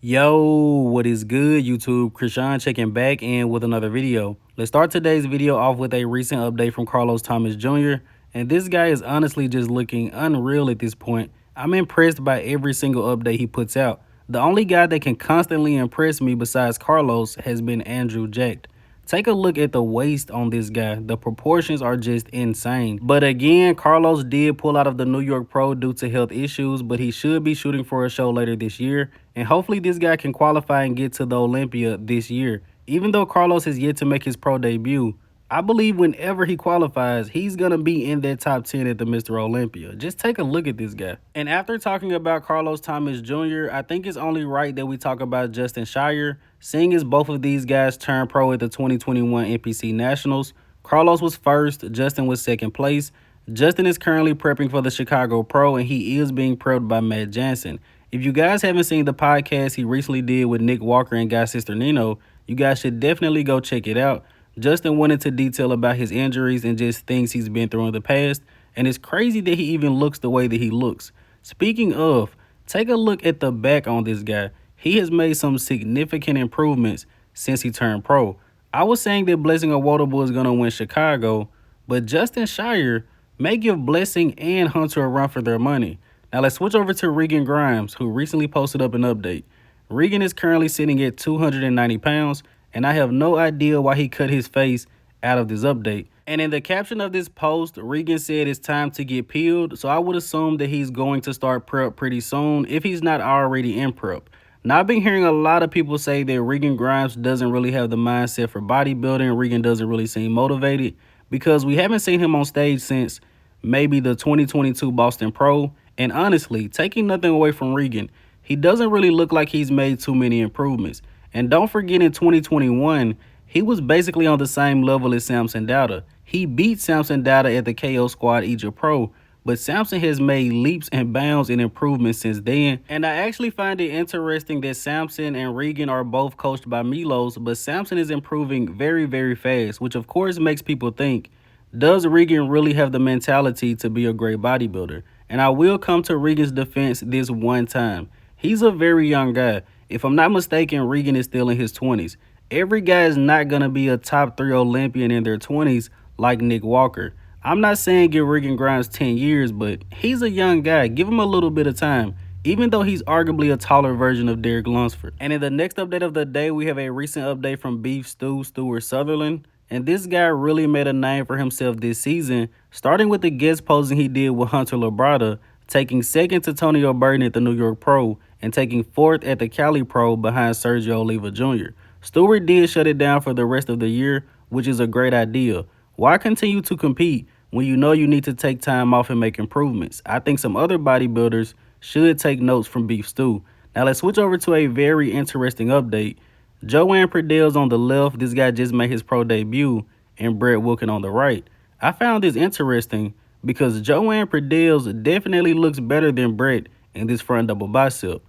Yo, what is good, YouTube? Krishan checking back in with another video. Let's start today's video off with a recent update from Carlos Thomas Jr. And this guy is honestly just looking unreal at this point. I'm impressed by every single update he puts out. The only guy that can constantly impress me besides Carlos has been Andrew Jacked. Take a look at the waist on this guy. The proportions are just insane. But again, Carlos did pull out of the New York Pro due to health issues, but he should be shooting for a show later this year. And hopefully this guy can qualify and get to the Olympia this year. Even though Carlos has yet to make his pro debut, I believe whenever he qualifies, he's going to be in that top 10 at the Mr. Olympia. Just take a look at this guy. And after talking about Carlos Thomas Jr., I think it's only right that we talk about Justin Shier, seeing as both of these guys turned pro at the 2021 NPC Nationals. Carlos was first, Justin was second place. Justin is currently prepping for the Chicago Pro, and he is being prepped by Matt Jansen. If you guys haven't seen the podcast he recently did with Nick Walker and Guy Sister Nino, you guys should definitely go check it out. Justin went into detail about his injuries and just things he's been through in the past, and it's crazy that he even looks the way that he looks. Speaking of, take a look at the back on this guy. He has made some significant improvements since he turned pro. I was saying that Blessing Awodable is going to win Chicago, but Justin Shier may give Blessing and Hunter a run for their money. Now let's switch over to Regan Grimes, who recently posted up an update. Regan is currently sitting at 290 pounds, and I have no idea why he cut his face out of this update. And in the caption of this post, Regan said it's time to get peeled, so I would assume that he's going to start prep pretty soon if he's not already in prep. Now, I've been hearing a lot of people say that Regan Grimes doesn't really have the mindset for bodybuilding. Regan doesn't really seem motivated because we haven't seen him on stage since maybe the 2022 Boston Pro. And honestly, taking nothing away from Regan, he doesn't really look like he's made too many improvements. And don't forget, in 2021, he was basically on the same level as Samson Dowda. He beat Samson Dowda at the KO Squad Egypt Pro, but Samson has made leaps and bounds in improvements since then. And I actually find it interesting that Samson and Regan are both coached by Milos, but Samson is improving very, very fast, which of course makes people think, does Regan really have the mentality to be a great bodybuilder? And I will come to Regan's defense this one time. He's a very young guy. If I'm not mistaken, Regan is still in his 20s. Every guy is not going to be a top 3 Olympian in their 20s like Nick Walker. I'm not saying give Regan Grimes 10 years, but he's a young guy. Give him a little bit of time, even though he's arguably a taller version of Derek Lunsford. And in the next update of the day, we have a recent update from Beef Stew, Stuart Sutherland. And this guy really made a name for himself this season, starting with the guest posing he did with Hunter Labrada, taking second to Tonio Burton at the New York Pro, and taking fourth at the Cali Pro behind Sergio Oliva Jr. Stewart did shut it down for the rest of the year, which is a great idea. Why continue to compete when you know you need to take time off and make improvements? I think some other bodybuilders should take notes from Beef Stew. Now let's switch over to a very interesting update. Joan Pradells on the left, this guy just made his pro debut, and Brett Wilkin on the right. I found this interesting because Joan Pradells definitely looks better than Brett in this front double bicep.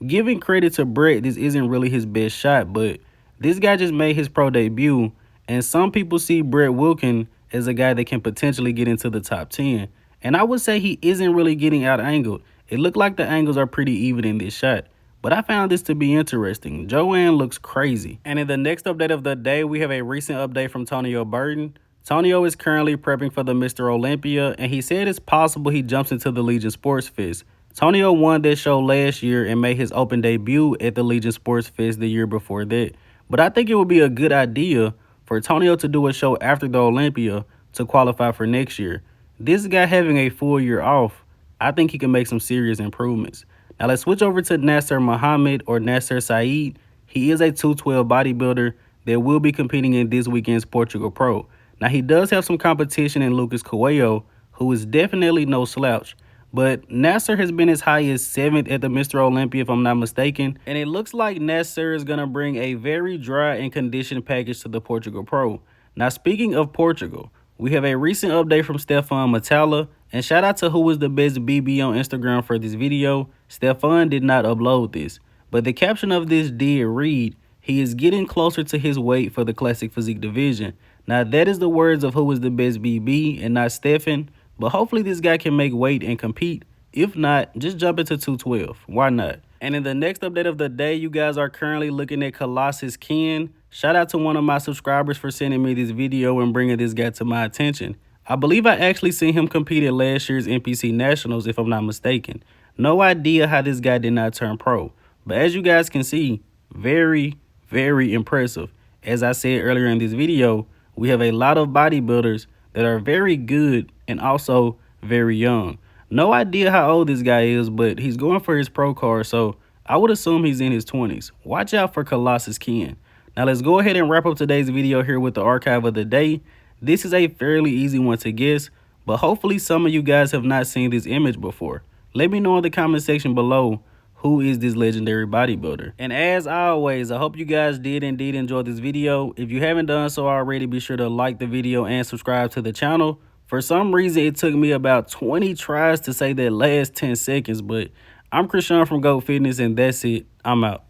Giving credit to Brett, this isn't really his best shot, but this guy just made his pro debut, and some people see Brett Wilkin as a guy that can potentially get into the top 10. And I would say he isn't really getting out-angled. It looked like the angles are pretty even in this shot. But I found this to be interesting. Joan looks crazy. And in the next update of the day, we have a recent update from Tonio Burton. Tonio is currently prepping for the Mr. Olympia, and he said it's possible he jumps into the Legion Sports Fest. Tonio won this show last year and made his open debut at the Legion Sports Fest the year before that. But I think it would be a good idea for Tonio to do a show after the Olympia to qualify for next year. This guy having a full year off, I think he can make some serious improvements. Now let's switch over to Nasser Muhammad or Nasser Sayed. He is a 212 bodybuilder that will be competing in this weekend's Portugal Pro. Now he does have some competition in Lucas Coelho, who is definitely no slouch. But Nasser has been as high as 7th at the Mr. Olympia if I'm not mistaken. And it looks like Nasser is going to bring a very dry and conditioned package to the Portugal Pro. Now speaking of Portugal, we have a recent update from Stephane Matala. And shout out to who was the best BB on Instagram for this video. Stephane did not upload this, but the caption of this did read, he is getting closer to his weight for the classic physique division. Now that is the words of who was the best BB and not Stephen, but hopefully this guy can make weight and compete. If not, just jump into 212. Why not? And in the next update of the day, you guys are currently looking at Colossus Ken. Shout out to one of my subscribers for sending me this video and bringing this guy to my attention. I believe I actually seen him compete at last year's NPC Nationals, if I'm not mistaken. No idea how this guy did not turn pro. But as you guys can see, very, very impressive. As I said earlier in this video, we have a lot of bodybuilders that are very good and also very young. No idea how old this guy is, but he's going for his pro card, so I would assume he's in his 20s. Watch out for Colossus Ken. Now let's go ahead and wrap up today's video here with the archive of the day. This is a fairly easy one to guess, but hopefully some of you guys have not seen this image before. Let me know in the comment section below, who is this legendary bodybuilder? And as always, I hope you guys did indeed enjoy this video. If you haven't done so already, be sure to like the video and subscribe to the channel. For some reason, it took me about 20 tries to say that last 10 seconds, but I'm Krishan from GOAT Fitness, and that's it. I'm out.